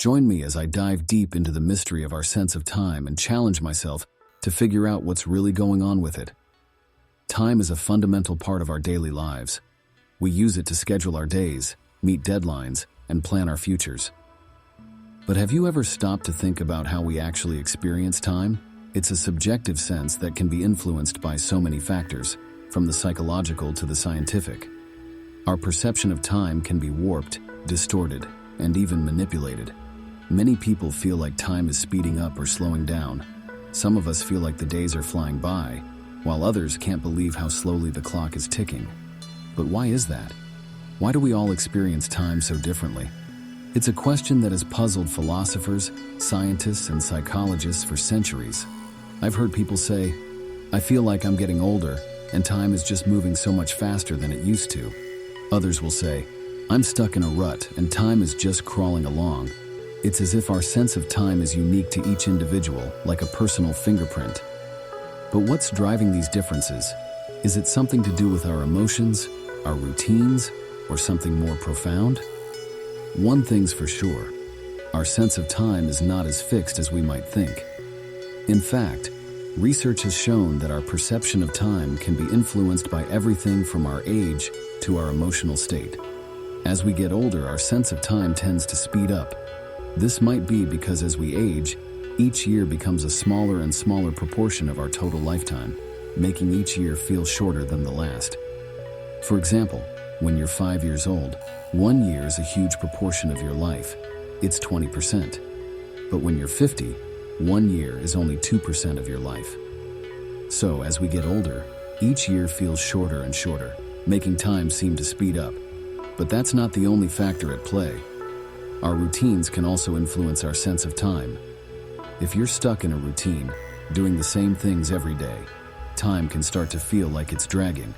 Join me as I dive deep into the mystery of our sense of time and challenge myself to figure out what's really going on with it. Time is a fundamental part of our daily lives. We use it to schedule our days, meet deadlines, and plan our futures. But have you ever stopped to think about how we actually experience time? It's a subjective sense that can be influenced by so many factors, from the psychological to the scientific. Our perception of time can be warped, distorted, and even manipulated. Many people feel like time is speeding up or slowing down. Some of us feel like the days are flying by, while others can't believe how slowly the clock is ticking. But why is that? Why do we all experience time so differently? It's a question that has puzzled philosophers, scientists, and psychologists for centuries. I've heard people say, "I feel like I'm getting older, and time is just moving so much faster than it used to." Others will say, "I'm stuck in a rut, and time is just crawling along." It's as if our sense of time is unique to each individual, like a personal fingerprint. But what's driving these differences? Is it something to do with our emotions, our routines, or something more profound? One thing's for sure, our sense of time is not as fixed as we might think. In fact, research has shown that our perception of time can be influenced by everything from our age to our emotional state. As we get older, our sense of time tends to speed up. This might be because as we age, each year becomes a smaller and smaller proportion of our total lifetime, making each year feel shorter than the last. For example, when you're 5 years old, 1 year is a huge proportion of your life. It's 20%. But when you're 50, 1 year is only 2% of your life. So as we get older, each year feels shorter and shorter, making time seem to speed up. But that's not the only factor at play. Our routines can also influence our sense of time. If you're stuck in a routine, doing the same things every day, time can start to feel like it's dragging.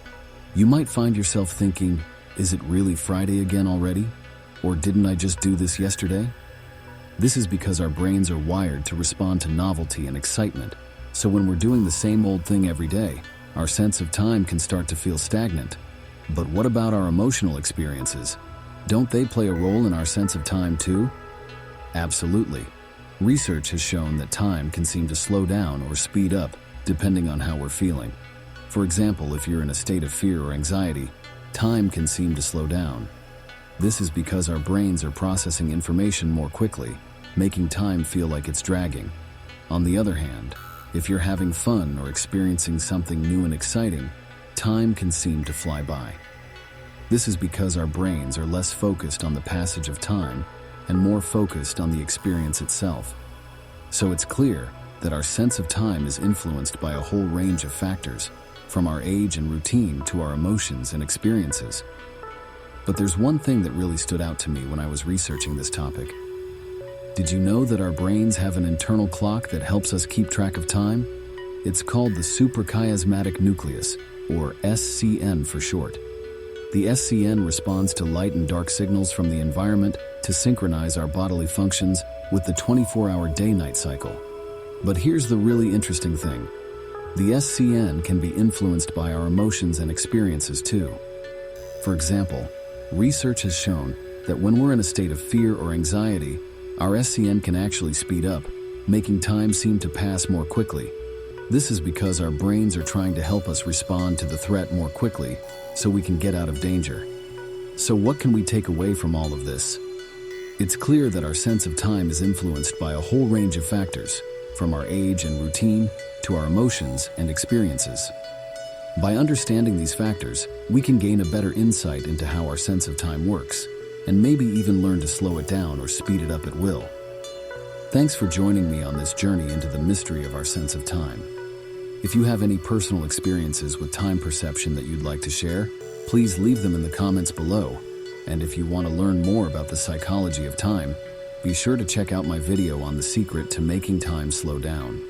You might find yourself thinking, "Is it really Friday again already? Or didn't I just do this yesterday?" This is because our brains are wired to respond to novelty and excitement. So when we're doing the same old thing every day, our sense of time can start to feel stagnant. But what about our emotional experiences? Don't they play a role in our sense of time too? Absolutely. Research has shown that time can seem to slow down or speed up depending on how we're feeling. For example, if you're in a state of fear or anxiety, time can seem to slow down. This is because our brains are processing information more quickly, making time feel like it's dragging. On the other hand, if you're having fun or experiencing something new and exciting, time can seem to fly by. This is because our brains are less focused on the passage of time and more focused on the experience itself. So it's clear that our sense of time is influenced by a whole range of factors, from our age and routine to our emotions and experiences. But there's one thing that really stood out to me when I was researching this topic. Did you know that our brains have an internal clock that helps us keep track of time? It's called the suprachiasmatic nucleus, or SCN for short. The SCN responds to light and dark signals from the environment to synchronize our bodily functions with the 24-hour day-night cycle. But here's the really interesting thing. The SCN can be influenced by our emotions and experiences too. For example, research has shown that when we're in a state of fear or anxiety, our SCN can actually speed up, making time seem to pass more quickly. This is because our brains are trying to help us respond to the threat more quickly, so we can get out of danger. So what can we take away from all of this? It's clear that our sense of time is influenced by a whole range of factors, from our age and routine to our emotions and experiences. By understanding these factors, we can gain a better insight into how our sense of time works, and maybe even learn to slow it down or speed it up at will. Thanks for joining me on this journey into the mystery of our sense of time. If you have any personal experiences with time perception that you'd like to share, please leave them in the comments below. And if you want to learn more about the psychology of time, be sure to check out my video on the secret to making time slow down.